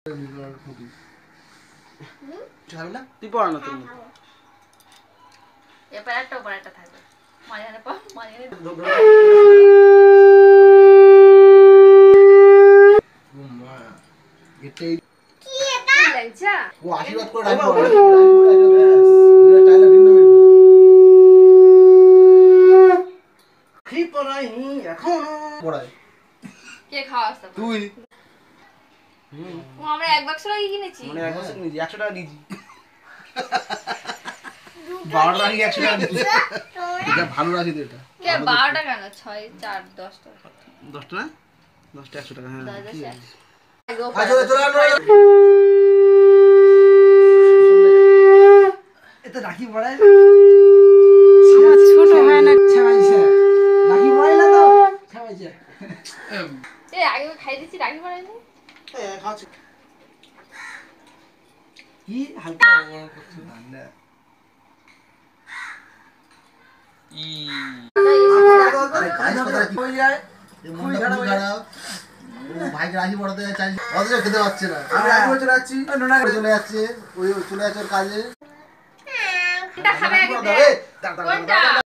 তুই পড়া না তুমি এবার একটা উপর একটা থাকবে মাঝখানে পা মাঝখানে মা এটাই কি এটা লাগছা ও আশীর্বাদ করে রাখবো টাইলার কিনে দেবে কি পড়াইনি এখনো পড়াই কে খাওয়াছ তুই ও আমরা এক বাক্স লাগি কিনেছি মানে এক বছর নিয়েছি 100 টাকা দিয়েছি 12 টাকা 100 টাকা দিতে এটা ভালো রাখি দে এটা কে 12 টাকা না 6 4 10 টাকা 10 টাকা 10 টা 100 টাকা হ্যাঁ 10 চলে চলে আনো এতে রাখি পড়ায় আমার ছোট হয় না ছাইছে রাখি পড়ায় না তো ছাইছে এ আগে খাই দিছি রাখি পড়াই না হ্যাঁ খাচ্ছি কি হালকা বড় করছে না ই কাজ কথা কি হয়ে যায় এই মনটা খুব খারাপ ও ভাইকে রাখি পড়াতে চাই অথচ খেতে পাচ্ছে না আমি রাখি পড়ে চলে যাচ্ছি নোনা চলে যাচ্ছে ওই চলে যাচ্ছে ওর কাজে এটা খাবে আগে দাঁড়া, কোনটা